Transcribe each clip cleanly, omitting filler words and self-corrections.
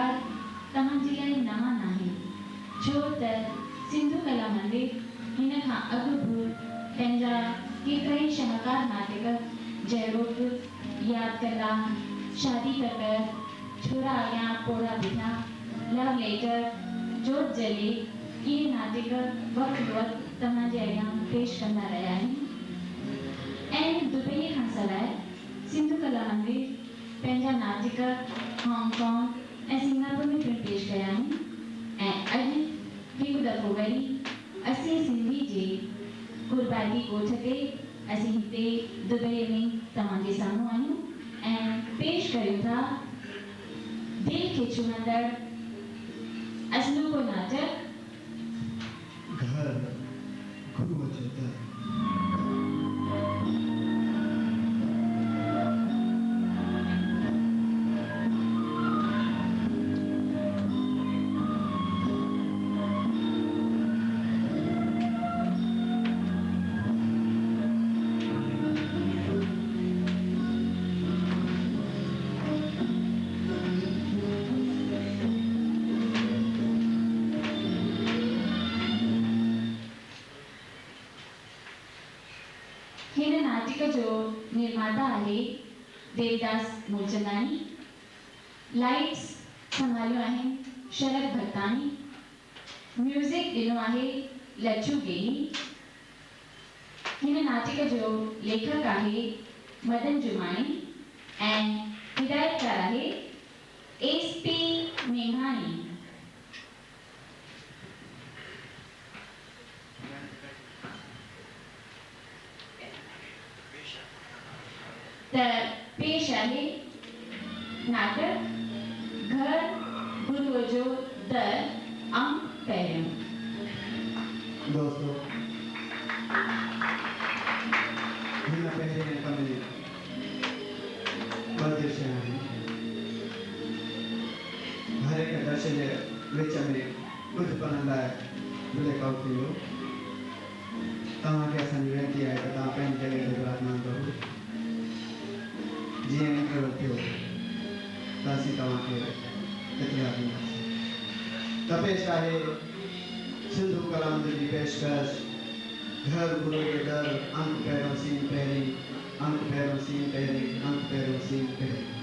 कलाकार तव्हांजे लाइ नवां नाहे छो त सिंधु कला मंदिर हिन खां अॻु बि पंहिंजा केतिरा शाहकार नाटक जहिड़ो यादि कंदा शादी तकर छोरा अॻियां पोड़ा बिठा लव लेटर जोत जले इहे नाटक वक़्तु वक़्तु तव्हांजे अॻियां पेश कंदा रहिया आहिनि ऐं दुबई खां सवाइ सिंधु कला मंदिर पंहिंजा नाटक हांगकांग ऐं सिंगापुर में पिणु पेश कया आहिनि ऐं अॼु हिकु दफ़ो वरी असीं सिंधी जे कुर्बानी ॻोठ ते असीं हिते दुबई में तव्हांजे साम्हूं आहियूं ऐं पेश कयूं था दिलि खे छुहंदड़ असलूको नाटक घर गुरु जो दर। निर्माता आहे देवदास मूलचंदानी लाइट्स संभालियो आहिनि शरद भगतानी म्यूज़िक ॾिनो आहे लच्छू गेही हिन नाटक जो लेखक आहे मदन जुमानी ऐं हिदायतकार आहे एसपी मेघानी त पेश आहे नाटक घर गुरुअ जो दर अंक पहिरियों। दोस्तों हिन पंहिंजे अंक में ॿ दृश्य आहिनि हर हिकु दृश्य जे विच में कुझु पलनि लाइ ब्लैकआउट थी वियो तव्हांखे असांजी वेनती आहे त तव्हां पंहिंजी जॻह ते विराजमान करो जीअं इंटरवल थियो त असीं तव्हांखे इतिलाह ॾींदासीं त पेश आहे सिंधु कला मंदिर जी पेशकश घर गुरु जे दर अंक पहिरियों सीन पहिरीं अंक पहिरियों सीन पहिरीं अंक पहिरियों सीन पहिरीं।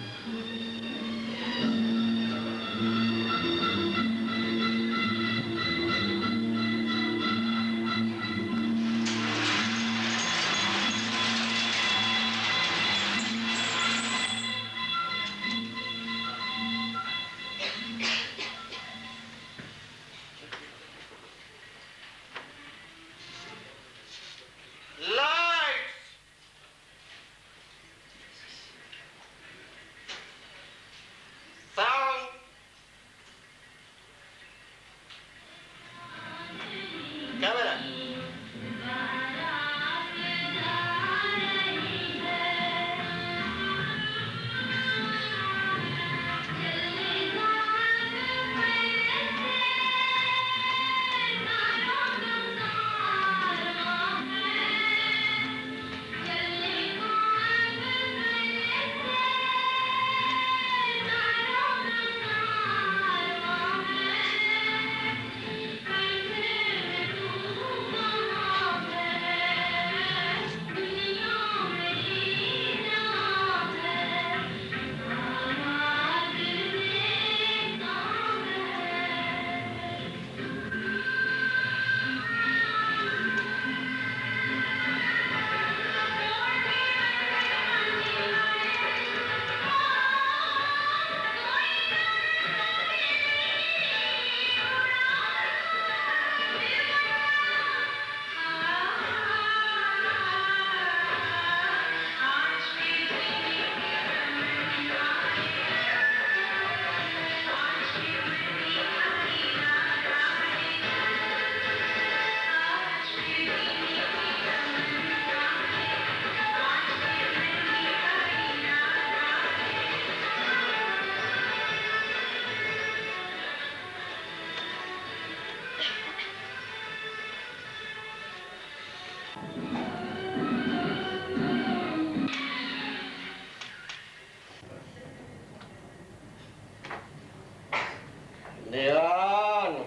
Dewan.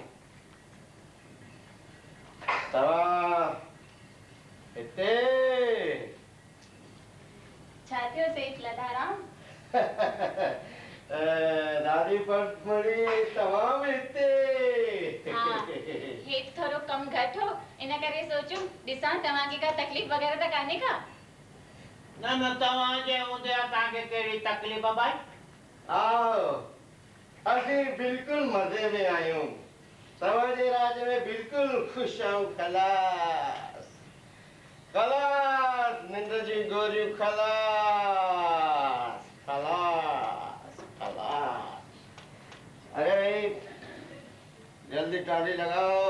Tawa. Ite. छातियों से लदाराम दादी पड़ी तमाम इते हाँ हेठ थोड़ो कम घट हो इन करे सोचूं ॾिसां तव्हांखे का तकलीफ़ वग़ैरह त कान्हे का न तव्हांजे हूंदे तव्हांखे कहिड़ी तकलीफ़ भाई आओ असीं बिल्कुल मज़े में आहियूं तव्हांजे राज में बिल्कुल ख़ुशि आहियूं खलास खलास निंड जी गोरियूं खलास खलास खलास अरे भाई जल्दी ट्राली लगाओ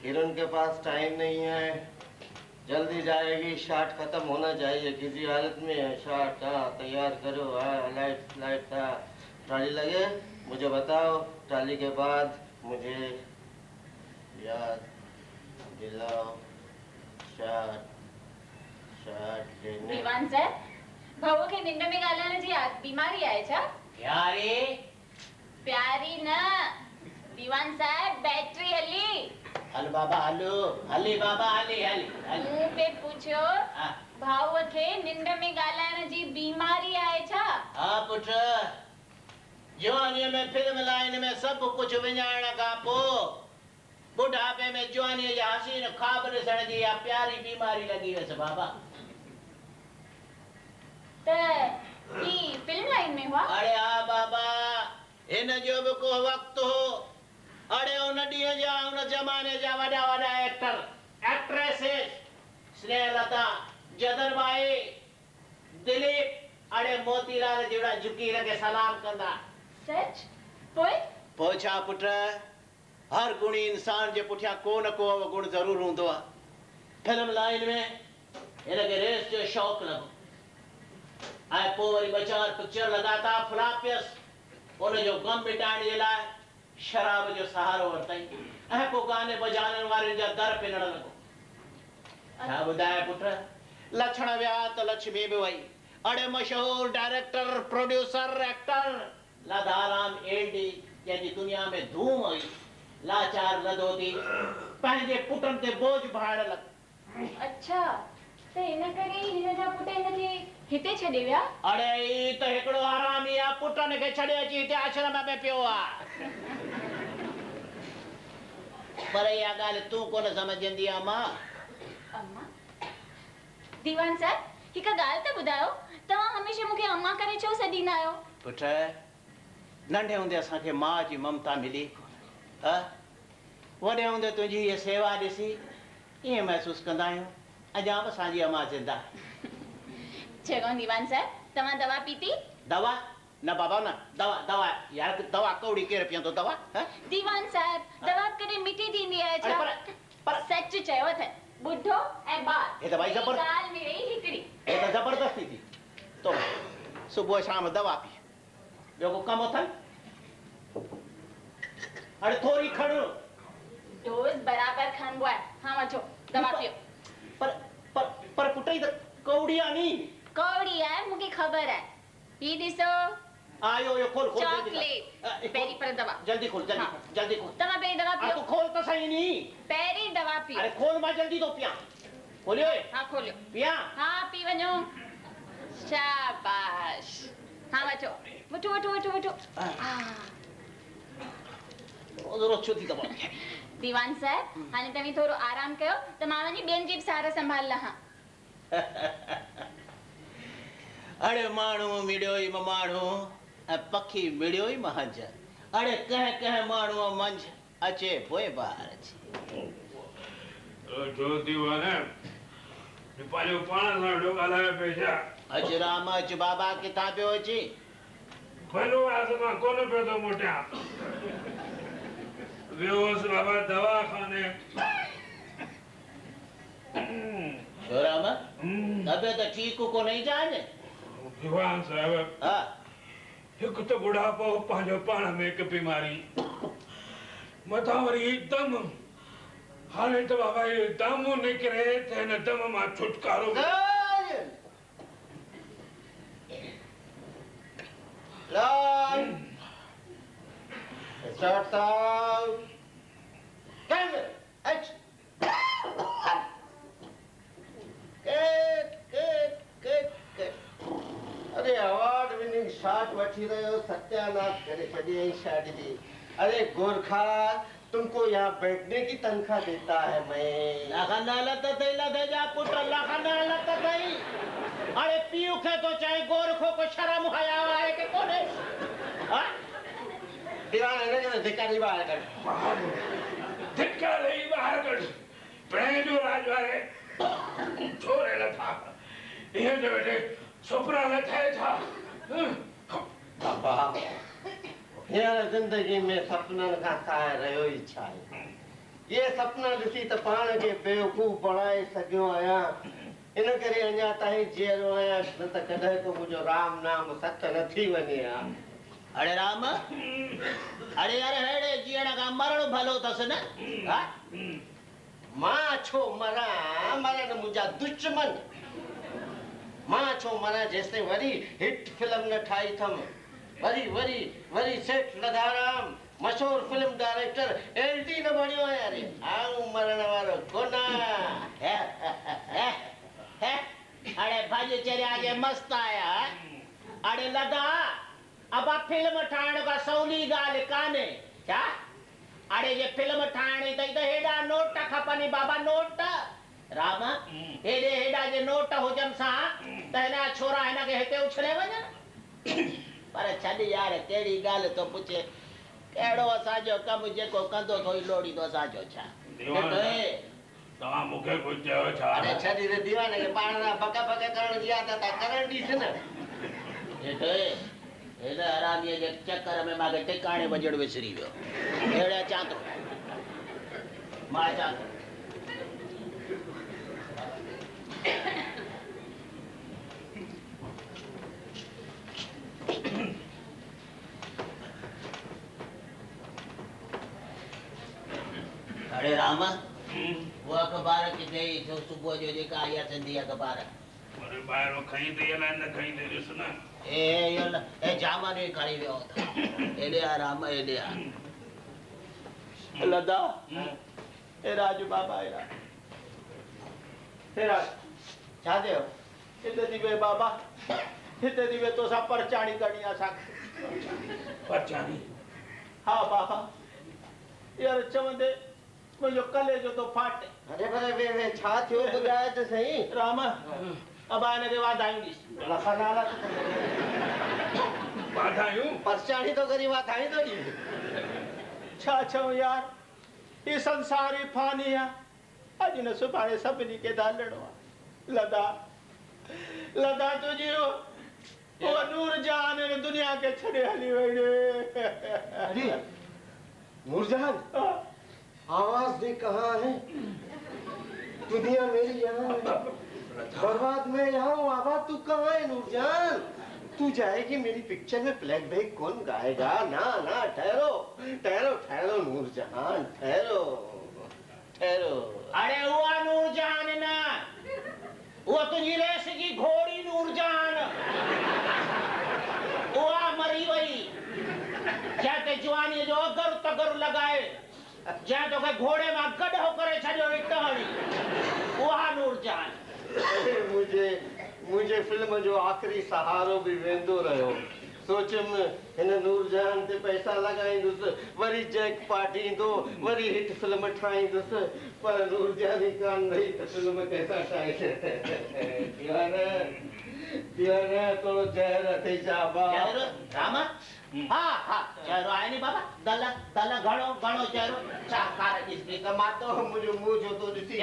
हिरन के पास टाइम नहीं है जल्दी जाएगी शॉट खत्म होना चाहिए किसी हालत में है शॉट हाँ तैयार करो हाँ लाइट लाइट हाँ ट्राली लगे मुझे बताओ ट्राली के बाद मुझे याद दिलाओ शॉट शॉट लेने दीवान साहब भाऊ खे निंड में ॻाल्हाइण जी बीमारी आहे छा प्यारी प्यारी न दीवान साहब बैटरी हली हल बाबा हलो हली बाबा हली हली हली मूं पे पुछियो हाँ भाऊ खे निंड में ॻाल्हाइण जी बीमारी आहे छा हाँ पुट जवानीअ में फिल्म लाइन में सभु कुझु विञाइण खां पोइ बुढ़ापे में जवानीअ जा हसीन ख्वाब ॾिसण जी इहा प्यारी बीमारी लॻी वियसि बाबा त ही फिल्म लाइन में हुआ अरे हा बाबा हिन जो बि को वक़्तु हो अरे उन ॾींहं जा उन ज़माने जा वॾा वॾा एक्टर एक्ट्रेसेस स्नेहलता जदरबाई दिलीप अरे मोतीलाल जहिड़ा झुकी रखे सलाम कंदा सच पोइ छा पुट हर गुणी इंसान जे पुठियां को न को गुण ज़रूर हूंदो आहे फिल्म लाइन में हिनखे रेस जो शौक़ु लॻो ऐं पोइ वरी ॿ चारि पिक्चर लगातार फ्लॉप पियसि उनजो गम मिटाइण जे लाइ शराब जो सहारो वरितई ऐं पोइ गाने बजाइण वारनि जा दर पिनण लॻो छा ॿुधाए पुट लछण विया त लक्ष्मी बि वई अड़े मशहूर डायरेक्टर प्रोड्यूसर एक्टर लाधाराम एडी जंहिंजी दुनिया में धूम हुई लाचार लधो थी पंहिंजे पुटनि ते बोझ भाइण लॻो अच्छा त हिन करे हिन जा पुट हिनखे हिते छॾे विया अड़े ई त हिकिड़ो हरामी आहे पुटनि खे छॾे अची हिते आश्रम में पियो आहे पर इहा ॻाल्हि तूं कोन सम्झंदी आहे मां अम्मा दीवान साहब हिकु ॻाल्हि त ॿुधायो तव्हां हमेशह मूंखे अम्मा करे छो सॾींदा आहियो पुट नंढे हूंदे असांखे माउ जी ममता मिली कोन वॾे हूंदे तुंहिंजी हीअ सेवा ॾिसी ईअं महसूसु कंदा आहियूं अञा बि असांजी अम्मा ज़िंदा चङो दीवान साहब तव्हां दवा पीती दवा न बाबा न दवा दवा यार दवा कौड़ी केरु पीअंदो दवा दीवान साहब दवा कॾहिं मिठी थींदी आहे छा पर सच चयो अथई बुढ़ो ऐं ॿार हे त भाई जबर ॻाल्हि में रही हिकिड़ी हे त ज़बरदस्ती थी तो सुबुह शाम दवा पी ॿियो को कमु अथनि अड़े थोरी खण डोज बराबर खणबो आहे हाँ वठो दवा पियो पर पुट ई त कौड़ी आहे नी कौड़ी आहे मूंखे ख़बर आहे ही ॾिसो आयो यो खोल खोल चॉकलेट पहिरीं पर दवा जल्दी खोल जल्दी खोल तव्हां पहिरीं दवा पियो तू खोल त सही नी पहिरीं दवा पियो अरे खोल मां जल्दी तो पिया खोलियो हाँ खोलियो पिया हाँ पी वञो शाबाश हाँ वठो वठो वठो वठो वठो ज़रूरत छो थी दवा दीवान साहब हाणे तव्हीं थोरो आराम कयो त मां वञी ॿियनि जी बि सार संभाल लहां अड़े माण्हू मिड़ियो ई माण्हू ऐं पखी मिड़ियो ई मंझ अड़े कंहिं कंहिं माण्हूअ मंझ अचे पोइ ॿार अचे जो दीवान पंहिंजो पाण सां वेठो ॻाल्हाए पियो छा अच राम अच बाबा किथां पियो अची भलो आहे मां कोन पियो थो मोटियां वियो हुउसि बाबा दवाखाने छो राम तबियत ठीक कोन ई जाने दीवान साहब हा हिकु त बुढ़ापो पंहिंजो पाण में हिकु बीमारी मथां वरी दम हाणे त बाबा इहो दम निकिरे त हिन दम मां छुटकारो Start out. Camera. Action. अरे अवार्ड विनिंग शॉट वठी रहे हो, सत्यानाश करे छॾियईं शॉट जी। अरे गोरखा, तुमको यहाँ बैठने की तनख्वाह देता है मैं। अरे पीयू के तो चाहे गोरखों को शर्म हया है कि कोने? दीवान है ना, धिक्का नहीं बाहर कर। धिक्का नहीं बाहर कर। प्रेम राजवारे छोरे लथा ये जो बेटे सुपरा लथे था। पापा यार जिंदगी में सपनन का साए रहियो ई छा ये सपना ॾिसी त पाण खे बेवकूफ़ बणाए सघियो आहियां। इन करे अञा ताईं जीअरो आहियां, न त कॾहिं को मुंहिंजो राम नाम सत न थी वञे हा। अरे राम, अरे यार हेड़े जीअण का मरण भलो तस न? हा? मां छो मरा, मरण मुंहिंजा दुश्मन। मां छो मरा जेसिताईं वरी हिट फिल्म न ठाही अथमि। वरी सेठ लधाराम मशहूर फिल्म डायरेक्टर एलटी न बणियो आहियां रे। आऊं मरण वारो कोन। अरे भाई चरिया के मस्त आया। अरे लदा अब फिल्म ठाण का सौली गाल काने क्या? अरे ये फिल्म ठाणी तई त हेडा नोट खपनी बाबा, नोट। राम हेडा जे नोट हुजन सा तहना छोरा है ना के हेते उछले वजन। पर छड यार केड़ी गाल तो पूछे केड़ो असाजो कम जेको कंदो तो लोड़ी तो असाजो छा? तव्हां मूंखे कुझु चयो छा? अरे छॾी रे दीवाने खे पाण सां बका करण जी आदत आहे, करण ॾीस न। हेॾे हरामीअ जे चक्कर में मांखे टिकाणे वजण विसरी वियो। अहिड़ा चांतो मां चांतो अरे राम, वो अखबार की गई जो सुबह जो जेका आया सिंधी अखबार। अरे ॿाहिरों खईंदे या न खईंदे ॾिस न। ए जामनी खणी वियो था। एॾे आ राम, एॾे आ। लदा ए राजू बाबा ए राज। हे राज छा थियो? हिते थी वे बाबा, हिते थी वे तो सा परचाणी करणी असां। परचाणी? हाँ बाबा, यार चवंदे मुझे कलेजो तो फाटे। अरे वे छा थियो ॿुधाए त सही। राम अब आने के बाद आएंगी लखनाला वाधायूं परचाणी तो करी वाधाई तो दी। छा छो यार, ये संसार ही फानी है। अज न सुभाणे सभिनी के दालड़ो आहे। लदा तुझी वो नूर जहान ने दुनिया के छड़े हली वई। अरे नूरजहान, आवाज दे कहाँ है? दुनिया मेरी यहाँ है, बर्बाद मैं यहाँ हूँ। आवाज तू कहाँ है नूरजहान? तू जाएगी मेरी पिक्चर में, प्लेग बैग कौन गाएगा? ना ठहरो नूरजहान, ठहरो। अरे हुआ नूरजहान ना, वो तुझी रेस की घोड़ी नूरजहान, हुआ मरी वही। क्या ते जवानी जो अगर तगर लगाए जहाँ तो के घोड़े में गड्ढो करे छड़ियो टहणी, वहा नूरजहान। मुझे फिल्म जो आखिरी सहारो भी वेंदो रहो। सोचम इन नूरजहान ते पैसा लगाईंदुस, वरी जैक पार्टी दो, वरी हिट फिल्म ठाईंदुस, पर नूरजहान ही कान रही त फिल्म कैसा ठाए। दीवाना तो जहर अथई चाबा। रामा हाँ चेहरो आए नहीं बाबा, दला घणो चेहरो चाकार इसकी मातो मुझे मुंह जो तो दिसी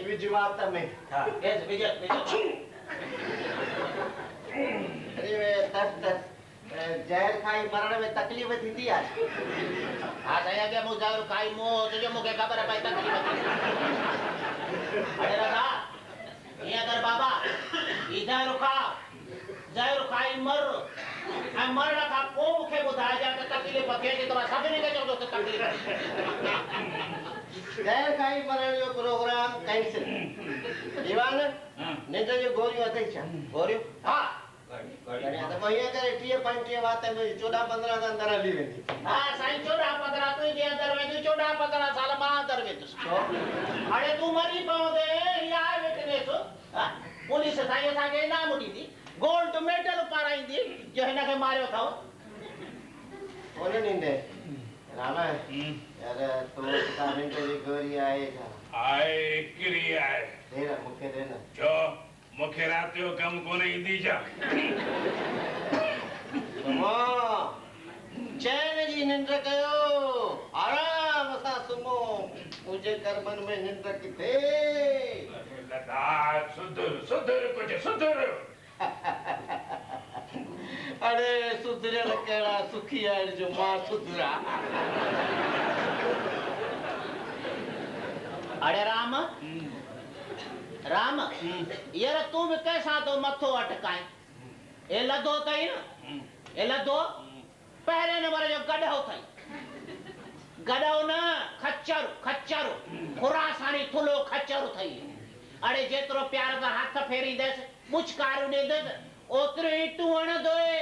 विजवात में। हां एस विजय अरे वे तस जहर खाई मरण में तकलीफ थींदी आहे। हां दया के मु जहर खाई मो तुझे मुके खबर है भाई तकलीफ। अरे रखा ये कर बाबा, इधर रुका, जहर खाई मर मरण का को मुखे बुधाया जाए तकलीफ के तो सभिनी के जो तकलीफ। जहर खाई मरण जो प्रोग्राम कैंसिल। दीवान निंद जो गोरियो अथई छा? गोरियो हां तो भैया करे 30-35 बात में 14-15 के अंदर हली वेंदी। हां साईं 14-15 अरे तू मरी पवंदे या विटनेस पुलिस साईं असांखे इनाम ॾींदी गोल्ड मेडल पाराईंदी जो हिन खे मारियो अथव कोन ॾींदे राम यार तो किताबनि ते जी गोरी आहे छा आए किरी आए दे न मूंखे दे न छो मूंखे राति जो कमु कोन ईंदी छा चैन जी निंड कयो आराम सां सुम्हो मुंहिंजे कर्मनि में निंड किथे लता सुधर कुछ सुधर अरे सुधरियल कहिड़ा सुखी आहिनि जो मां सुधरा अरे राम राम यार तू भी कैसा तो मथो अटकाए ए लदो तई न ए लदो पहले नंबर जो गढ़ो थई गढ़ो न खच्चर खच्चर खुरासानी थुलो खच्चर थई अरे जेतरो प्यार सा हाथ फेरी देस मुचकारू दे दे ओतरे ही तू अण दोए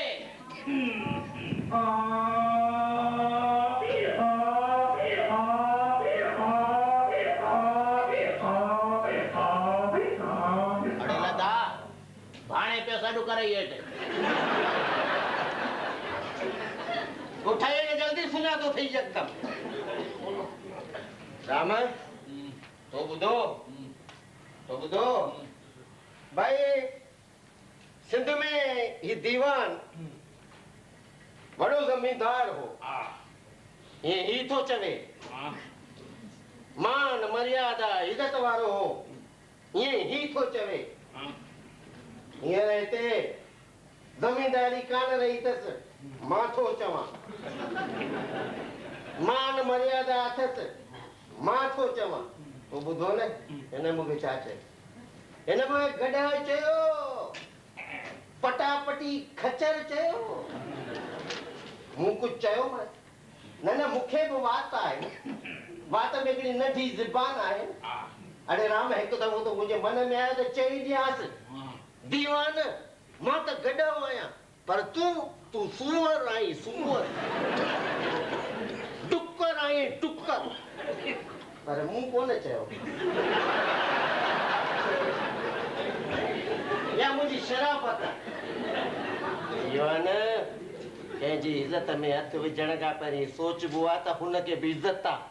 अरे लदा भाणे पे सडू करे ये उठाए ने जल्दी सुना तो थई एकदम राम तो बुधो भाई सिंध में ही दीवान बड़ो जमींदार हो ये ही तो चवे मान मर्यादा इज्जत वारो हो ये ही तो चवे ये रहते जमींदारी कान रही तस माथो चवा मान मर्यादा अथस माथो चवा तो बुधो ने इन मुखे छा चए इन में गड़ा चयो पटापटी खचर चयो मूं कुछ चयो मां न मुखे भी बात है बात में हिकिड़ी नंढी ज़बान है अरे राम हिकु दफ़ो तो मुंहिंजे मन में आयो त चई ॾियांस दीवान मां त गॾो आहियां पर तूं सूअर आहीं सूअर टुकर आहीं टुकर पर मूं कोन चयो या मुंहिंजी शराफ़त दीवान कंहिंजी इज़त में हथ विझण खां पहिरीं सोचबो आहे त हुनखे बि इज़त आहे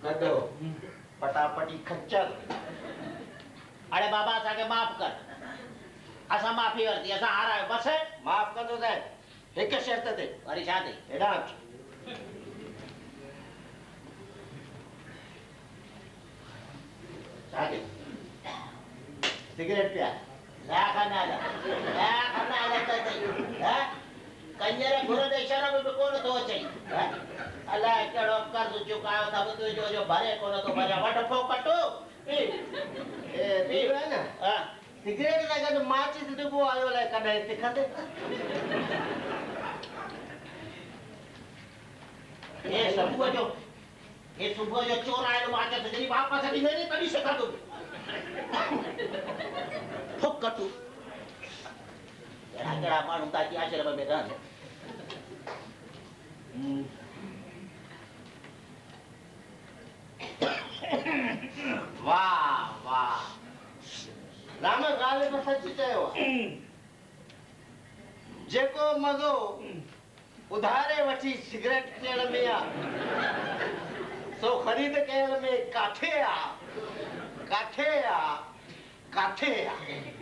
गॾो पटापटी खच्चर अरे बाबा असांखे माफ़ कर असां माफ़ी वरती असां हारायो बस माफ़ कंदो साहिब हिकु शर्त ते वरी छा थी हेॾां छा थी सिगरेट पिया ला खाना कंजर घुर दे शर्म भी कोन थो अचई अलाए कहिड़ो कर्ज़ चुकायो था तुंहिंजो जो भरे कोन थो भरे वठ फोकटो ए पीवा न सिगरेट सां गॾु माचिस डिॿो आयो अलाए कॾहिं तिखंदे ये सुबुह जो चोर आयो माचिस जॾहिं वापसि ॾींदे नी तॾहिं सिखंदो फोकटू अहिड़ा कहिड़ा माण्हू ताकी आश्रम में रहनि वाह वाह राम ॻाल्हि में सच चयो जेको मज़ो उधारे वठी सिगरेट पीअण में आहे सो ख़रीद कयल में काथे आहे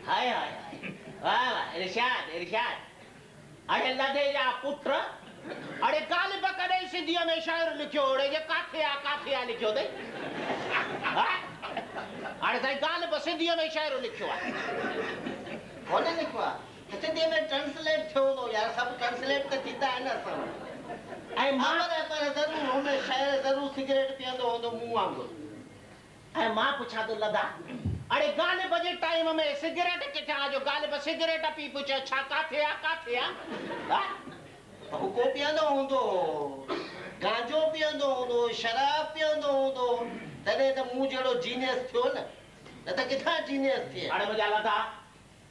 हाय हाय वाह वाह इरशाद इरशाद अरे लदे जा पुत्र अरे ॻाल्हि बि कॾहिं सिंधीअ में शाइर लिखियो ओड़े जे काथे आ लिखियो अथई हाणे साईं ॻाल्हि बि सिंधीअ में शाइर लिखियो आहे कोन लिखियो आहे सिंधीअ में ट्रांसलेट थियो हूंदो यार सभु ट्रांसलेट त थींदा आहिनि असां ऐं मां पर ज़रूरु हुन शाइर ज़रूरु सिगरेट पीअंदो हूंदो मूं वांगुरु ऐं मां पुछां थो लदा अरे ॻाल्हि जे टाइम में सिगरेट किथां जो ॻाल्हि सिगरेट पी पुछे छा काथे आ हुको पीअंदो हूंदो गांजो पीअंदो हूंदो शराब पीअंदो हूंदो तॾहिं त मूं जहिड़ो जीनियस थियो न त किथां जीनियस थिए हाणे मुंहिंजा लदा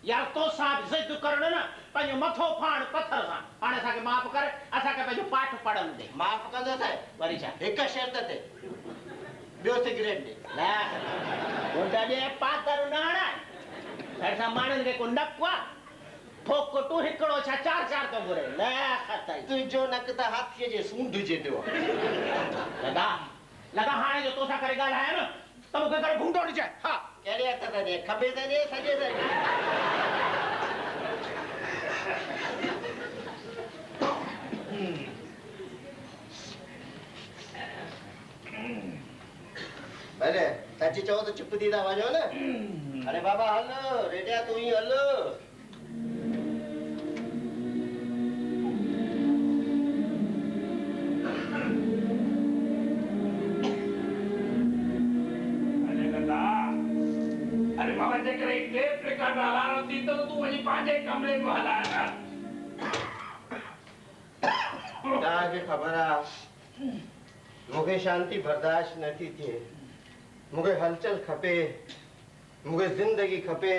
यार तो साहब जिद करण ना पंहिंजो मथो फाण पत्थर सां हाणे असांखे माफ़ कर असांखे पंहिंजो पाठ पढ़ण दे माफ़ कंदो था वरी छा हिक शर्त ते ॿियो सिगरेट ॾे न उन दे पातर न हणाए ऐसा माण्हुनि खे को नकवा ठोक तूं हिकिड़ो छा चार चार तो घुरे न खताई तुंहिंजो नक त हाथीअ जे सूंड जेतिरो आहे लगा हाणे जो तोसां करे ॻाल्हाया न त मूंखे करे घूंटो ॾिजाए हा कहिड़े हथ ते ॾे खॿे ते ॾे सॼे ते भले सच चओ त चुप थी था वञो न अरे बाबा हल रेडिया तूं ई हल अरे बाबा जे करे टेप रिकॉर्ड हलानो थी तो तू वञी पंहिंजे कमरे में हलाए तव्हांखे ख़बर आहे मूंखे शांती बर्दाश्त नथी थिए मूंखे हलचल खपे मूंखे ज़िंदगी खपे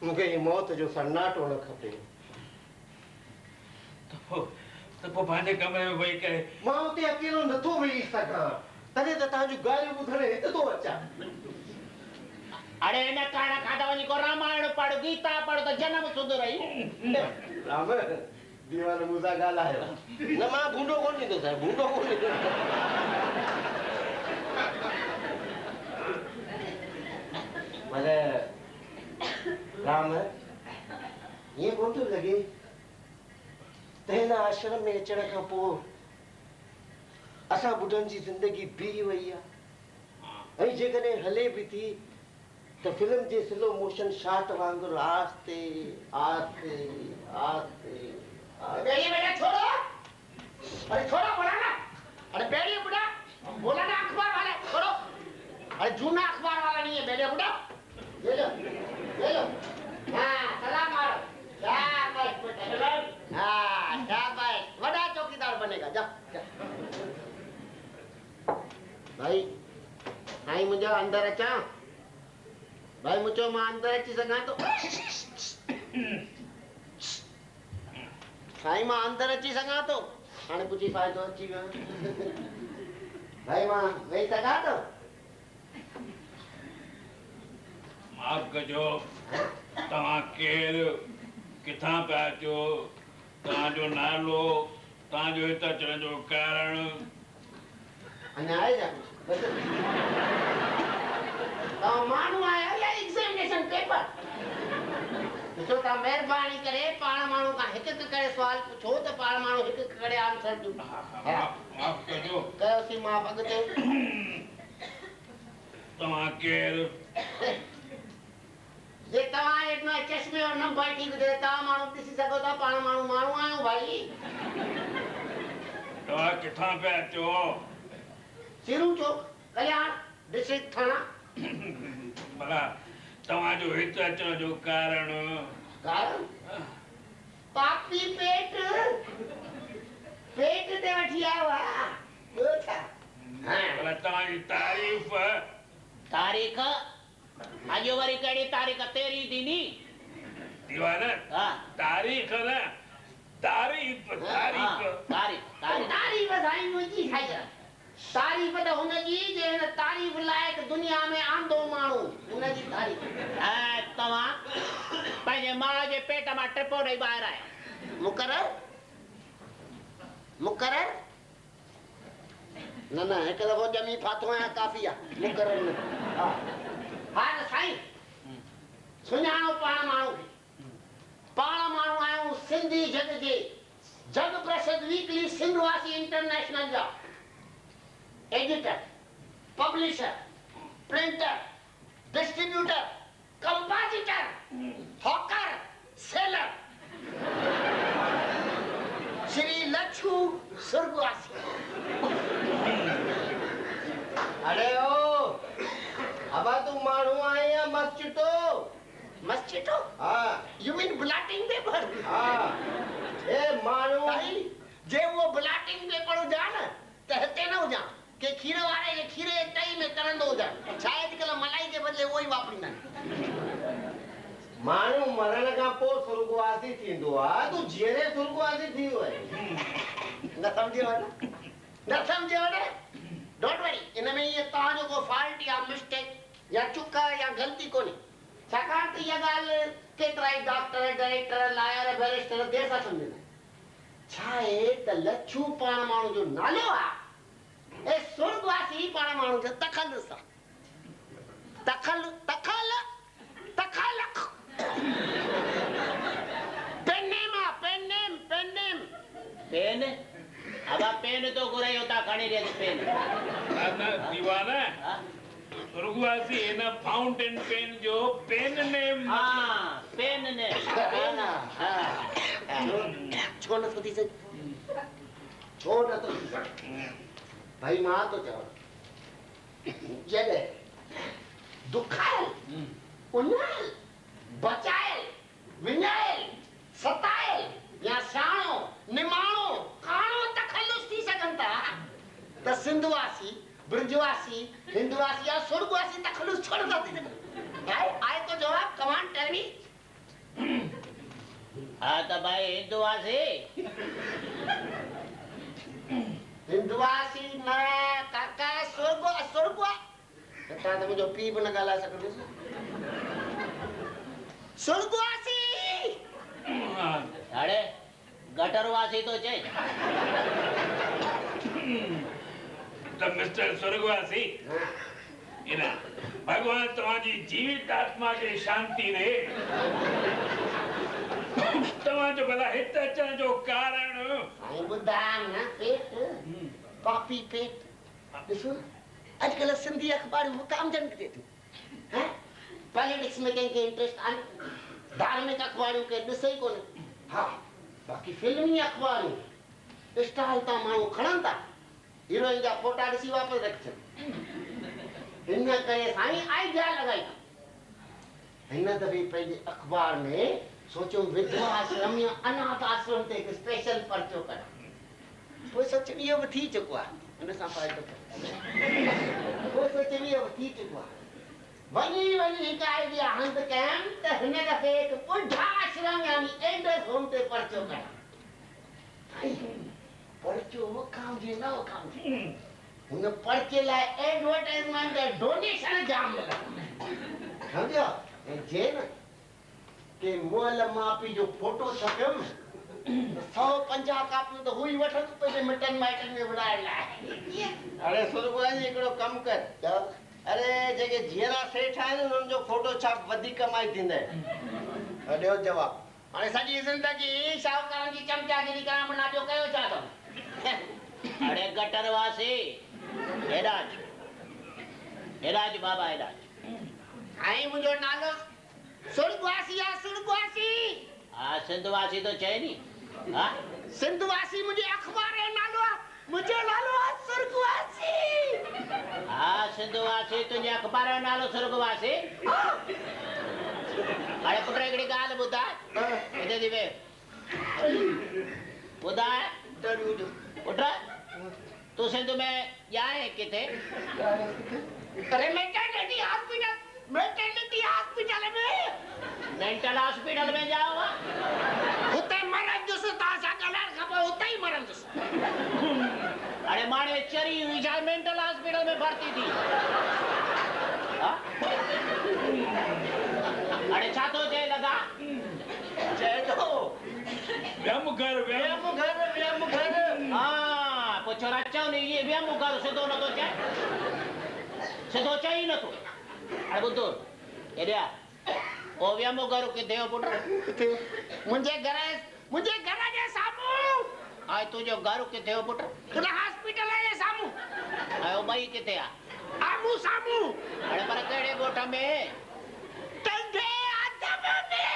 मूंखे ही मौत जो सन्नाटो न खपे तो पंहिंजे कमरे में वेही करे मां उते अकेलो नथो वेही सघां तॾहिं त तव्हांजूं ॻाल्हियूं ॿुधण हिते थो अचां अरे न काना खादा वञी को रामायण पढ़ गीता पढ़ त जन्म सुधरई राम दीवान मूंसां ॻाल्हायो न मां भूंडो कोन ॾींदो साहिब भूंडो कोन ॾींदो भले राम ईअं कोन थो लॻे त हिन आश्रम में अचण खां पोइ असां ॿुढनि जी ज़िंदगी बीह वई आहे ऐं जेकॾहिं हले बि थी तो फिल्म जे स्लो मोशन शॉट वांगुरु आस्ते आस्ते आस्ते बेड़ी बेटा छोड़ो अरे छोड़ो बोला ना अरे बेड़ी बुढ़ा बोला ना अखबार वाले छोड़ो अरे जूना अखबार वाला नहीं है बेड़े बुढ़ा ले लो हाँ सलाम मारो शाबाश बेटा हाँ शाबाश बड़ा चौकीदार बनेगा जा भाई भाई मुझे अंदर अचा भाई मुझे मां अंदर अची सघां तो भाई मां अंदर अची सघां तो हाणे पुछी फ़ाइदो अची वियो भाई मां वेही सघां तो माफ़ कजो तव्हां केरु किथां पिया अचो तव्हांजो नालो तव्हांजो हिते अचण जो कारण अञा आहे छा कुझु तव्हां माण्हू आया या एग्जामिनेशन पेपर ॾिसो तव्हां महिरबानी करे पाण माण्हू खां हिकु हिकु करे सुवाल पुछो त पाण माण्हू हिकु हिकु करे आंसर ॾियो माफ़ कजो कयोसीं माफ़ अॻिते तव्हां केरु जे तव्हां हेठि चश्मे और नंबर ठीक हुजे तव्हां माण्हू ॾिसी सघो था पाण माण्हू माण्हू आहियूं भाई तव्हां किथां पिया अचो सिरू चौक कल्याण डिस्ट्रिक्ट थाना भला तव्हांजो हिते अचण जो कारण कारण पापी पेट पेट ते वठी आयो आहे ॿियो छा भला तव्हांजी तारीख़ अॼु वरी कहिड़ी तारीख़ 13 थींदी दीवान हा तारीख़ न तारीफ़ तारीफ़ साईं मुंहिंजी ठाही आहे तारीफ़ त हुनजी जे हिन तारीफ़ लाइक़ दुनिया में आंदो माण्हू हुनजी तारीफ़ ऐं तव्हां पंहिंजे माउ जे पेट मां टिपो ॾेई ॿाहिरि आया मुक़रर मुक़रर न न हिकु दफ़ो ॼमी फाथो आहियां काफ़ी आहे मुक़रर न हा हा न साईं सुञाणो पाण माण्हू खे पाण माण्हू आहियूं सिंधी जग जे जग प्रसिद्ध वीकली सिंधवासी इंटरनेशनल जा editor publisher printer distributor compositor hawker seller Shri Lachhu सुर्गवासी अरे ओ अब तू माण्हू आहे या मस्जिदो मस्जिदो हाँ यू मीन ब्लॉटिंग पेपर हाँ ए माण्हू भाई जे वो ब्लॉटिंग पेपर हुजा न त हिते न हुजा के खीर वारे जे खीर जे टई में तरंदो हुजा शायद कल मलाई जे बदले वो ही वापरींदा माण्हू मरण खां पोइ सुर्गवासी थींदो आहे, तूं जीअरे सुर्गवासी थी वियो आहे। न सम्झियो न? न सम्झियो न? डोंट वरी, इन में ये तव्हांजो को फॉल्ट या मिस्टेक या चुक या ग़लती कोन्हे। छाकाणि त इहा ॻाल्हि केतिरा ई डॉक्टर, डायरेक्टर, लायर, बैरिस्टर देर सां सम्झंदा। छा आहे त लच्छू पाण माण्हू जो नालो आहे ऐं सुर्गवासी पाण माण्हू जो तखल्लुस आहे। तखल्लुस पेन अब पेन तो घुराई होता खणी रे पेन ना दीवाना सुर्गवासी है ना फाउंटेन पेन जो पेन नेम। हां पेन ने पेन हां छोड़ तो दी से छोड़ तो भाई मां तो जाओ जले दुखाल उन्नाल बचाए विनायल सतायल या शाणो निमाणो काणो तखल्लुस थी सघनि था त सिंधवासी ब्रजवासी हिंदवासी या सुर्गवासी तखल्लुस छोड़ था थी सघनि। आए तो जवाब कमांड टेल मी। हाँ तो भाई हिंदवासी न काका सुर्गवा तव्हां त मुंहिंजो पीउ बि न ॻाल्हाए सघंदुसि। सुर्गवासी अरे गटरवासी तो चए तो मिस्टर स्वर्गवासी इना भगवान तव्हांजी जीवित आत्मा के शांति रहे। तव्हांजो भला हिते अचण जो कारण ॿुधां न पेट पापी पेट ॾिसो अॼुकल्ह सिंधी अख़बारूं विकामजनि किथे थियूं हैं पॉलिटिक्स में कंहिंखे इंट्रेस्ट आहे धार्मिक अख़बारूं के ॾिसे ई कोन्हे। हा बाक़ी फिल्मी अख़बारूं स्टाइल तां माण्हू खणनि था हीरोइन जा फोटा ॾिसी वापसि रखजनि। हिन करे साईं आइडिया लॻाई हिन दफ़े पंहिंजे अख़बार में सोचो विधवा आश्रम या अनाथ आश्रम ते हिकु स्पेशल पर्चो कढां। पोइ सोच इहो बि थी चुको आहे हिन सां फ़ाइदो पोइ सोच इहो बि थी चुको आहे। वञी हिकु आइडिया हंधि कयमि त हिन दफ़े हिकु ॿुढा आश्रम यानी एल्डर्स होम ते पर्चो कढां। पर्चो विकामजे न विकामजे हुन पर्चे लाइ एडवर्टाइज़मेंट ऐं डोनेशन जाम लॻा सम्झो। ऐं जे न के मुअल माउ पीउ जो फोटो छपियुमि 150 कापियूं त हुई वठंदो पंहिंजे मिटनि माइटनि में विराइण लाइ। अरे सुर्गवासी हिकिड़ो कमु कर अरे जेके जीअरा सेठ आहिनि उन्हनि जो फोटो छाप वधीक कमाई थींदा आहिनि। ॾियो जवाब। हाणे सॼी ज़िंदगी शाहूकारनि जी चमचागिरी करण में ना ॿियो कयो छा अथव? अरे गटरवासी हेराज बाबा हेराज ऐं मुंहिंजो नालो सुर्गवासी आहे सुर्गवासी। हा सिंधवासी तो चए नी। हा सिंधवासी मुंहिंजे अख़बार जो नालो आहे मुंहिंजो नालो आहे सुर्गवासी। हा सिंधवासी तुंहिंजे अख़बार जो नालो सुर्गवासी। हाणे पुट हिकिड़ी ॻाल्हि ॿुधाए हिते थी वेह ॿुधाए पुट तूं सिंध में ॼाए किथे? अरे मेटर्निटी हॉस्पिटल में मेंटल हॉस्पिटल में जाओ हुते मरंदुसि तव्हां सां ॻाल्हाइण खां पोइ हुते ई मरंदुसि। अरे माणे चरी हुई छा मेंटल हॉस्पिटल में भर्ती थी? अरे छा थो चए लॻा चए थो व्यम घर हाँ पोइ छोरा चओ न इहे व्यम घर सिधो नथो चए सिधो चई नथो। अरे ॿुधो हेॾिया ओ व्यम घर किथे हो पुट? मुंहिंजे घर जे साम्हूं। हाय तुंहिंजो घर किथे हो पुट? तुंहिंजे हॉस्पिटल जे साम्हूं। आयो ॿई किथे आहे? आम्हूं साम्हूं। अरे पर कहिड़े ॻोठ में? टंडे आदम में।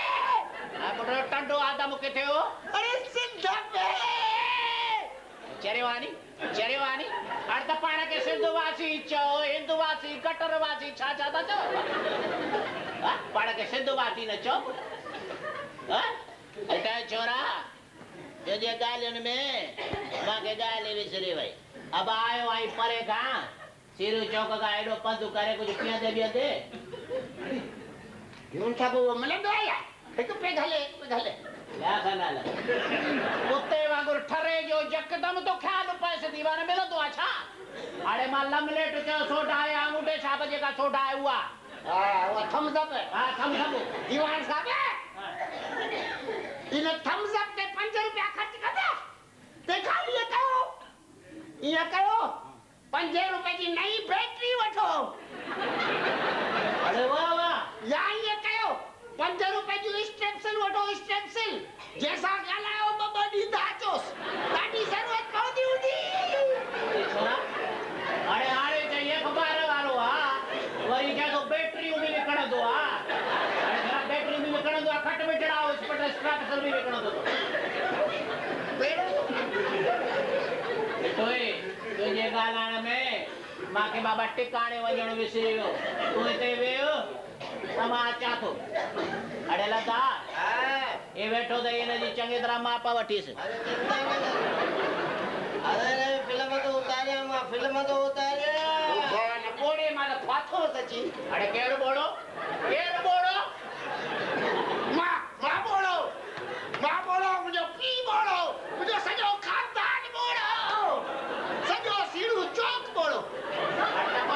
हाय पुट टंडो आदम किथे हो? अरे सिंध में। चरेवानी हाणे त पाण खे सिंधवासी चओ हिंदवासी कटरवासी छा था चओ? पाण खे सिंधवासी न चओ अटा छोरा तुंहिंजे ॻाल्हियुनि में मूंखे ॻाल्हि विसरी वई। अब आयो आई परे खां सीरू चौक खां हेॾो पंधु करे कुझु पीअंदे यूं छा वो मिलंदो आहे या हिकु पे घले या खाना ला कुत्ते वांगुरु ठरे जो यकदम तो ख्याल पैसे दीवाने मिलंदो आहे छा हाणे मां लमलेट चयो सोडा आहे अंगूठे छाप जेका सोडा आहे उहा उहा थम्स अप दीवान साहब इन थम्स अप ते 5 रुपया ख़र्च कंदा तंहिंखां इएं कयो 5 रुपए जी नई बैटरी वठो अरे वाह वाह या इएं कयो 5 रुपए जी स्ट्रेप्सिल वठो स्ट्रेप्सिल जैसा ॻाल्हायो ॿ ॾींदा अचोसि ॾाढी ज़रूरत पवंदी हूंदी हाणे त इहे ख़बर वारो आहे वरी चए थो बैटरी बि विकिणंदो आहे हाणे बैटरी बि विकिणंदो आहे खट मिठड़ा स्ट्रेप्सिल बि विकिणंदो तुझे ॻाल्हाइण में मांखे बाबा टिकाणे वञणु विसरी वियो तूं हिते वेह मां अचां थो अड़े लता ये वेठो त हिनजी चङी तरह माप वठीसि अरे फिल्म तो उतारिया बोड़े मां त फाथो सची अड़े केरु बोड़ो मां बोड़ो मुंहिंजो पीउ बोड़ो मुंहिंजो सॼो खानदान बोड़ो सॼो सीड़ू चौक बोड़ो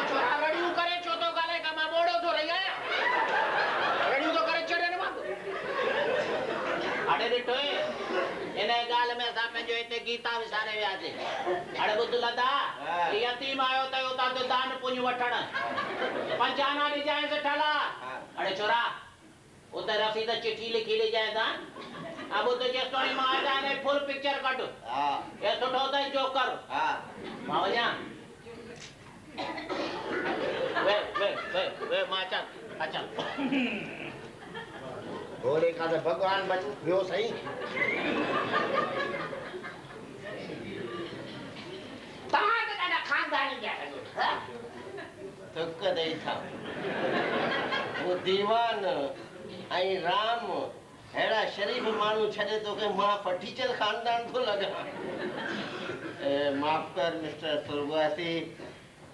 छोरा रड़ियूं करे छो थो ॻाल्हाए का मां बोड़ो थो रही आहियां रड़ियूं थो करे छॾे न मां हाणे ॾिठो इन ॻाल्हि में असां पंहिंजो हिते गीता विसारे वियासीं हाणे ॿुध लदा यतीम आयो त उतां तो दान पुञ वठण पंचाना ॾिजांइसि ठला हाणे छोरा उते रसीद चिठी लिखी ॾिजांइसि अब तो जेसि मां जाने फुल पिक्चर कट ये सुठो अथई जोकर मां वञा वे मां अचां घोड़े का तो भगवान बच वियो सही तव्हां त ॾाढा खानदानी पिया तुक ॾेई था वो दीवान ऐं राम अहिड़ा शरीफ़ माण्हू छॾे तोखे मां फटीचर खानदान थो लॻां माफ़ कर मिस्टर सुरगवासी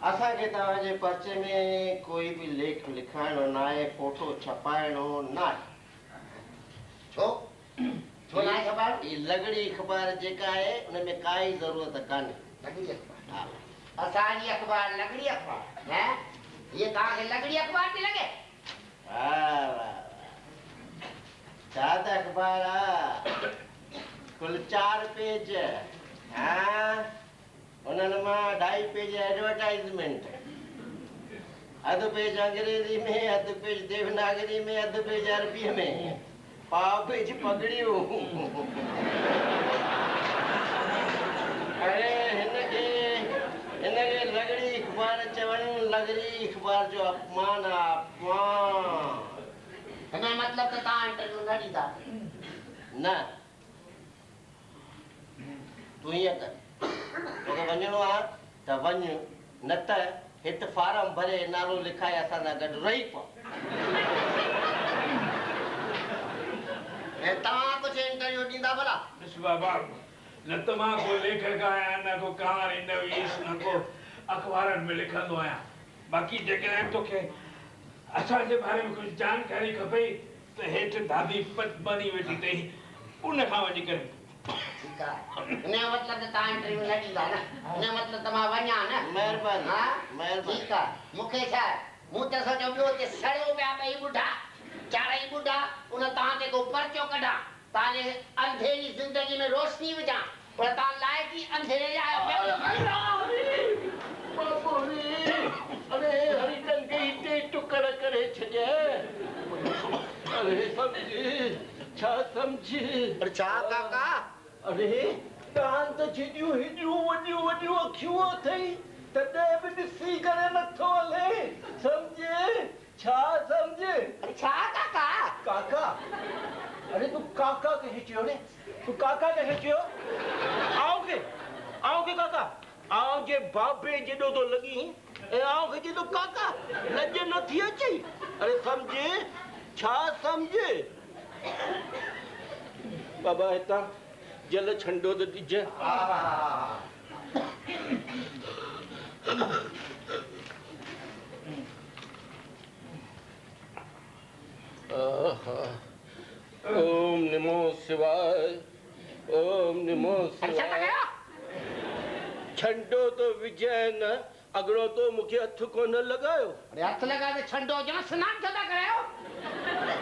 असांखे तव्हांजे पर्चे में कोई बि लेख लिखाइणो न आहे फोटो छपाइणो न आहे छो न छपाइणो ही लॻड़ी अख़बार जेका आहे उन में काई ज़रूरत कान्हे असांजी अख़बार लॻड़ी अख़बार है ये तव्हांखे लॻड़ी अख़बार थी लॻे छा त अख़बार आहे कुल 4 पेज उन्हनि मां 2.5 पेज एडवर्टाइज़मेंट अधु पेज अंग्रेजी में अधु पेज देवनागरी में अधु पेज अरबीअ में पाव पेज पगड़ियूं अरे हिनखे लॻड़ी अख़बार चवनि लॻड़ी अख़बार जो अपमान आहे अपमान हिन मतलब त तव्हां इंटरव्यू न ॾींदा न तूं ईअं कर तोखे वञिणो आहे त वञ न त हिते फार्म भरे नालो लिखाए असां सां गॾु रही पओ ऐं तव्हां कुझु इंटरव्यू ॾींदा भला बाबा न त मां को लेखक आहियां न को कहाणी नवीस न को अख़बारनि में लिखंदो आहियां बाक़ी जेकॾहिं तोखे असांजे बारे में कुझु जानकारी खपे त हेठि दादी पचमनी वेठी अथई उन खां वञी करे ठीकु आहे हिन जो मतिलबु त तव्हां इंटरव्यू न ॾींदा न हिन जो मतिलबु त मां वञा न महिरबानी ठीकु आहे मूंखे छा मूं त सोचियो ॿियो ते सड़ियो पिया ॿई ॿुढा चारई ॿुढा उन तव्हां ते को परचो कढां तव्हांजे अंधेरी ज़िंदगी में रोशनी विझां पर तव्हां लाइक़ ई अंधेरे जा अरे हरिकन के इते टुकड़ करे छॾे अरे समझी छा समझी पर छा काका अरे तव्हां त जेॾियूं हेॾियूं वॾियूं वॾियूं अखियूं अथई तॾहिं बि ॾिसी करे नथो हले समझे छा समझे अरे छा काका काका अरे तू काका कहे चयो ने तू काका कहे चयो आओ के काका आओ जे बाबे जेॾो तो लॻी ए आओ के जेॾो काका लज नथी अचे अरे समझे छा समझे बाबा हितां जल छंडो त ॾिजे ओम नमो शिवाय, ओम नमो शिवाय। छंडो तो विजय न अगड़ो तो मुखे हथ को न लगायो। अरे हथ लगा दे छंडो जो स्नान छदा करायो।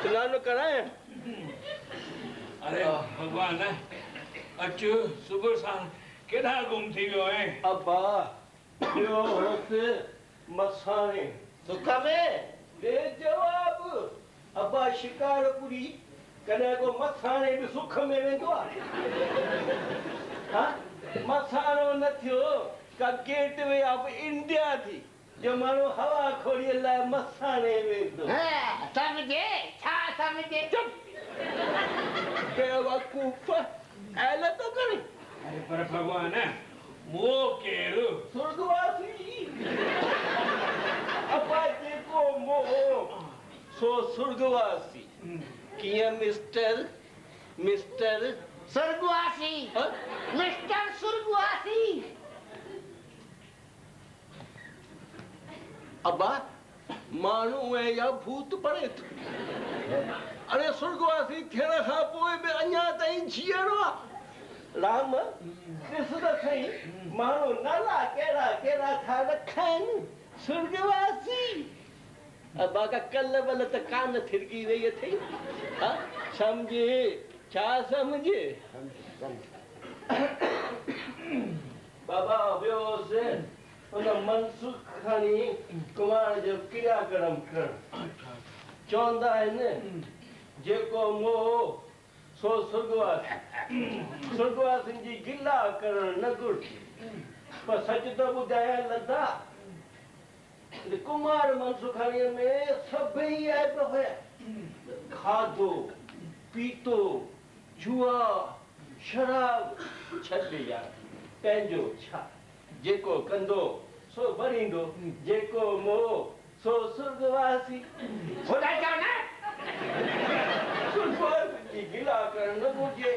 स्नान कराए। अरे भगवान अचु सुबह सां केड़ा गुम थी वियो है। अब्बा यो होसे मसाने सुख में दे जवाब। अब्बा शिकारपुरी कने को मसाने भी सुख में वेंदो आ। हां मसानो न थियो का गेटवे ऑफ इंडिया थी जो मानो हवा खोड़ी लाए मसाने वेंदो। हां समझे छा समझे चुप बेवकूफ ऐला तो करे। अरे पर भगवान वो केरु स्वर्गवासी अब्बा जी को मो सो स्वर्गवासी किया मिस्टर स्वर्गवासी मिस्टर स्वर्गवासी। अब्बा मानू है या भूत पड़े तो अरे स्वर्गवासी थियण खां पोइ बि अञा ताईं जीअरो आहे। राम ॾिस त सही माण्हू नाला कहिड़ा कहिड़ा था रखा आहिनि स्वर्गवासी। अब्बा का कल बल त कान थिरकी वई अथई। हा सम्झे छा सम्झे। बाबा वियोसि उन मनसुख खणी कुमार जो क्रियाक्रम करण चवंदा आहिनि जेको मोह सो स्वर्गवासियुनि जी गिला करण न घुरिजे। पर सच तो ॿुधायां लता कुमार मनसुखाणीअ में सभई ऐब हुया। खाधो पीतो जुआ शराब छॾ यार पंहिंजो छा जेको कंदो सो भरींदो जेको मोह सो स्वर्गवासी। खुदा चओ न स्वर्गवासी जी गिला करण न घुरिजे।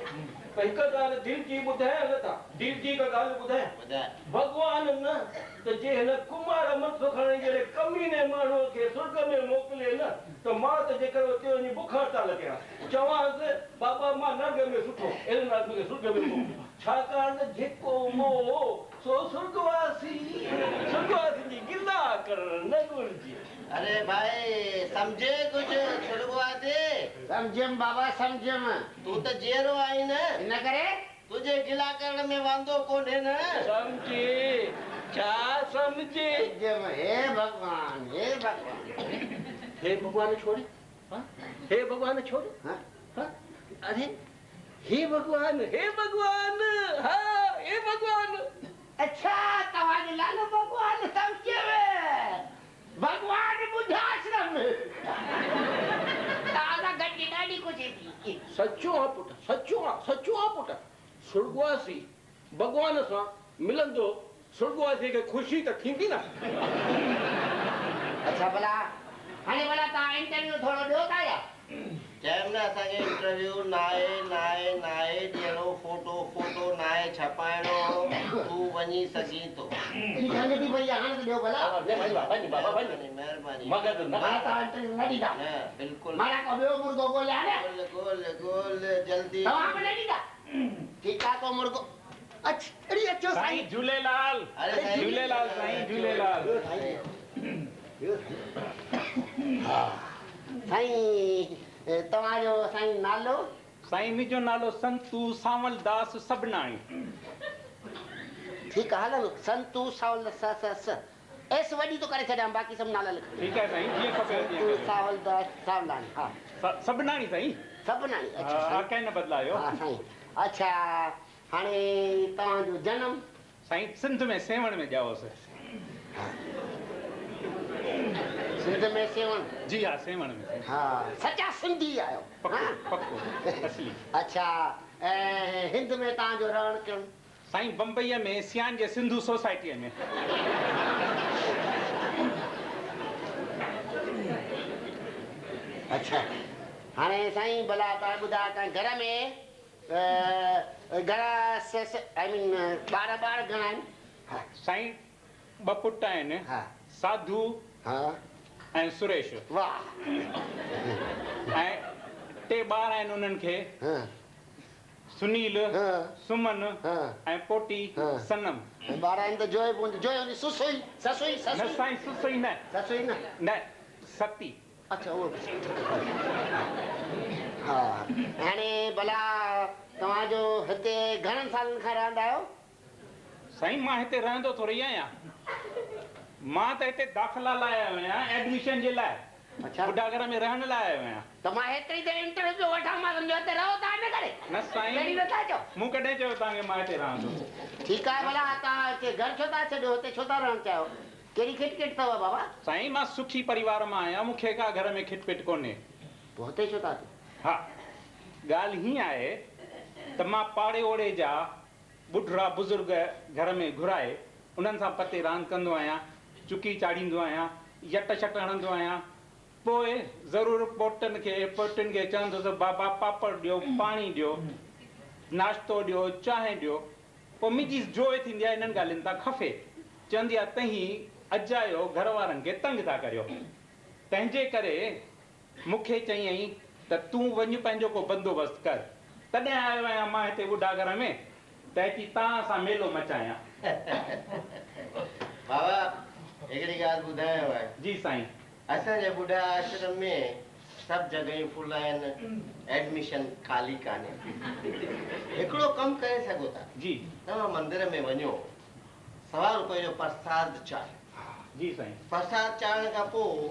हिक ॻाल्हि दिलि जी ॿुधायां नथा दिलि जी का ॻाल्हि ॿुधायां भॻवान न त जे हिन कुमार मनसुखाणी जहिड़े कमीने माण्हूअ खे स्वर्ग में मोकिले न त मां त जेकर उते वञी बुख हड़ताल कयां चवांसि बाबा मां नर्ग में सुठो अहिड़े आदमी खे स्वर्ग में मोकिलियो। छाकाणि त जेको मोह सो स्वर्गवासी जी गिला करण न घुरिजे। अरे भाई समझे कुछ स्वर्गवासी। समझम बाबा समझम। तू त जेरो आई न इन करे तुझे गिला करण में वांदो कोन्हे न। समझे छा समझे। हे भगवान हे भगवान हे भगवान छोड़े। हाँ हे भगवान छोड़े। हाँ हाँ अरे हे भगवान हाँ हे भगवान। अच्छा तव्हांजो नालो भगवान समझे भगवान बुद्धाश्रम में ताजा गड्डी ॾाढी कुझु थी। सच्चो आहे पुट सच्चो आहे पुट। स्वर्गवासी भगवान सां मिलंदो स्वर्गवासी खे ख़ुशी त थींदी न। अच्छा भला हाणे भला तव्हां इंटरव्यू थोरो ॾियो था या चयमि न असांखे इंटरव्यू नाहे ॾियणो फोटो नाहे छपाइणो तूं वञी सघीं थो। ठंड थी पई आहे हाणे त ॾियो भला। महिरबानी मगद न तव्हां इंटरव्यू न ॾींदा न बिल्कुलु माना को ॿियो मुर्गो ॻोल्हिया न गोल जल्दी तव्हां बि न ॾींदा। ठीकु आहे को मुर्गो अच्छा अरे अचो साईं झूलेलाल। अरे झूलेलाल साईं झूलेलाल। साईं तव्हांजो साईं नालो। साईं मुंहिंजो नालो संतू सावलदास सबनाणी। ठीकु आहे हलो संतू सावल एस वॾी तो करे छॾियां बाक़ी सभु नाला लिख। ठीकु आहे साईं जीअं खपे संतू सावलदास सावलानी हा सबनाणी साईं। सबनाणी अच्छा हा कंहिं न बदलायो। हा साईं अच्छा हाणे तव्हांजो जनम साईं सिंध में सेवण में ॼाओसीं। सिंध में सेवण जी हा सेवण में हा सच्चा सिंधी आहियो। पक्को असली। अच्छा ऐं हिंद में तव्हांजो रहण कहिड़ो साईं बम्बईअ में सियान जे सिंधु सोसाइटीअ में। अच्छा हाणे साईं भला तव्हां ॿुधायो तव्हां घर में घणा आई मीन ॿार घणा आहिनि। साईं 2 पुट आहिनि। हा साधू हा ऐं सुरेश वाह ऐं 3 ॿार आहिनि उन्हनि खे हाँ सुनील हाँ सुमन हाँ ऐं पोटी हाँ। सनम बारह इन तो जोए पुंज जोए उन सुसुई ससुई न ससुई साईं सुसुई न ससुई ना न सती अच्छा वो हाँ हाणे भला तव्हां जो हिते घणनि सालनि खां रहंदा आहियो साईं मां हिते रहंदो थोरी आहियां मां त हिते दाख़िला लाइ आयो आहियां एडमिशन जे लाइ अच्छा बुढ़ाघर में रहण लाइ आयो आहियां त मां हेतिरी देरि इंटरव्यू वठां मां सम्झो हिते रहो था इन करे न साईं कहिड़ी नथा चओ मूं कॾहिं चयो तव्हांखे मां हिते रहंदो ठीकु आहे भला तव्हां हिते घर छो था छॾियो हिते छो था रहणु चाहियो कहिड़ी खिटखिट अथव बाबा साईं मां सुखी परिवार मां आहियां मूंखे का घर में खिटपिट कोन्हे पोइ हिते छो था हा ॻाल्हि हीअं आहे त मां पाड़े ओड़े जा ॿुढड़ा बुज़ुर्ग घर में घुराए उन्हनि सां पते रांदि कंदो आहियां चुकी चाढ़ींदो आहियां यट शट हणंदो आहियां पोइ ज़रूरु पोटियुनि खे चवंदुसि बाबा पापड़ ॾियो पाणी ॾियो नाश्तो ॾियो चांहि ॾियो पोइ मुंहिंजी जोइ थींदी आहे इन्हनि ॻाल्हियुनि तां खफ़े चवंदी आहे तव्हीं अजायो घर वारनि खे तंग था करियो तंहिंजे करे मूंखे चयईं त तूं वञ पंहिंजो को बंदोबस्तु कर तॾहिं आयो आहियां मां हिते ॿुढाघर में त अची तव्हां सां मेलो मचायां बाबा हिकिड़ी ॻाल्हि ॿुधायो आहे जी साईं असांजे ॿुढा आश्रम में सभु जॻहियूं फुल आहिनि एडमिशन ख़ाली कान्हे हिकिड़ो कमु करे सघो था जी तव्हां मंदिर में वञो ₹100 जो प्रसाद चाढ़ जी साईं प्रसाद चाढ़ण खां पोइ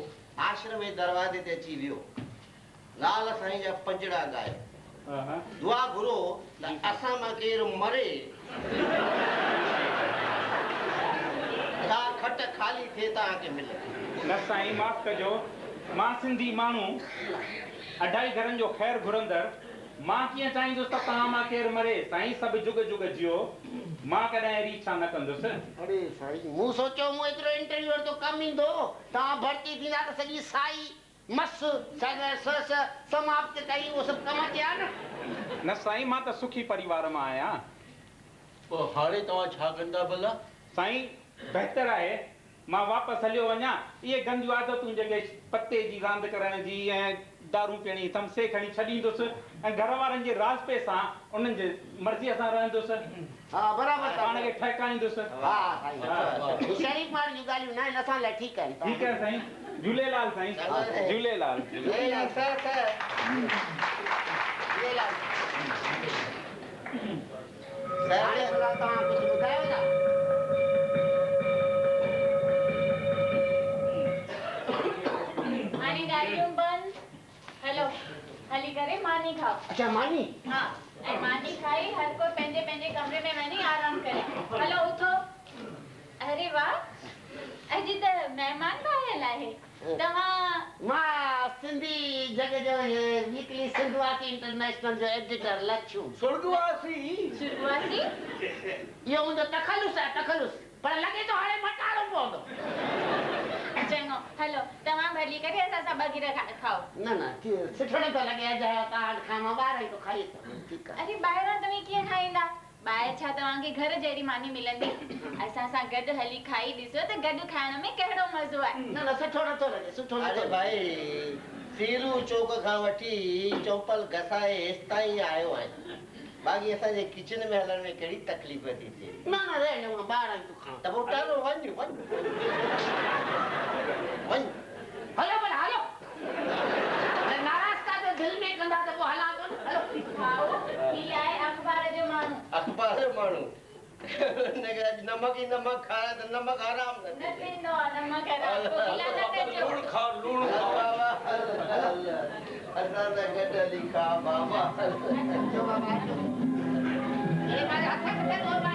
आश्रम जे दरवाजे ते अची वियो लाल साईं जा पंजड़ा ॻायो दुआ घुरो त असां मां केरु मरे खट खाली थिए तव्हांखे मिले न साईं माफ़ कजो मां सिंधी माण्हू 2.5 घरनि जो ख़ैर घुरंदड़ मां कीअं चाहींदुसि त तव्हां मां केरु मरे साईं सभु जुग जुग जियो मां कॾहिं अहिड़ी इच्छा न कंदुसि अरे साईं मूं सोचियो मूं एतिरो इंटरव्यू तो कम ईंदो तव्हां भर्ती थींदा त सॼी साई मस समाप्त कई उहो सभु कम कया न साईं मां त सुखी परिवार मां आहियां पोइ हाणे तव्हां छा कंदा भला साईं बहितर आहे मां वापसि हलियो वञा इहे गंदियूं आदतूं जेके पते जी रांदि करण जी ऐं दारू पीअणी तमसे खणी छॾींदुसि ऐं घर वारनि जे राज़पे सां उन्हनि जे मर्ज़ीअ सां रहंदुसि हा बराबरि पाण खे ठहिकाईंदुसि हा साईं शरीफ़ माण्हुनि जूं ॻाल्हियूं न आहिनि असां लाइ ठीकु आहिनि ठीकु आहे साईं झूलेलाल साईं झूलेलाल हाणे भला तव्हां कुझु ॿुधायो था हाणे गाड़ियूं बंदि हलो हली करे मानी खाओ अच्छा मानी हाँ ऐं मानी खाई हर कोई पंहिंजे पंहिंजे कमरे में वञी आराम करे हलो उथो अरे वाह अॼु त महिमान आयल आहे तव्हां मां सिंधी जग जो वीकली सिंधवासी इंटरनेशनल जो एडिटर लच्छू सुर्गवासी शुरूआती इहो मुंहिंजो तखलुस आहे तखलुस पर लॻे थो हाणे मटाड़ो पवंदो चङो हलो तव्हां भली करे असां सां बगीर खाओ न न सुठो नथो लॻे अॼु तव्हां खां मां ॿाहिरां ई थो खाई ठीकु आहे अरे ॿाहिरां तव्हां कीअं खाईंदा ॿाहिरि छा तव्हांखे घर जहिड़ी मानी मिलंदी असां सां गॾु हली खाई ॾिसो त गॾु खाइण में कहिड़ो मज़ो आहे न न सुठो नथो लॻे सुठो नथो अरे भाई सीरू चौक खां वठी चौपल घसाए हेसि ताईं आयो आहियां बाक़ी असांजे किचन में हलण में कहिड़ी तकलीफ़ थी थिए न न रहण मां ॿाहिरां ई थो खां त पोइ टालो वञ हलो भला हलो नाराज़ था जो दिलि में कंदा त पोइ हलां थो न हलो खाओ ही आहे अख़बार जो माण्हू अख़बार जो माण्हू हिनखे अॼु नमक ई नमक खाए त नमक आराम न थींदो आहे नमक हराम लूण खा लूण खा असां त गॾु हली खा बाबा अचो बाबा अचो अरे मां हथ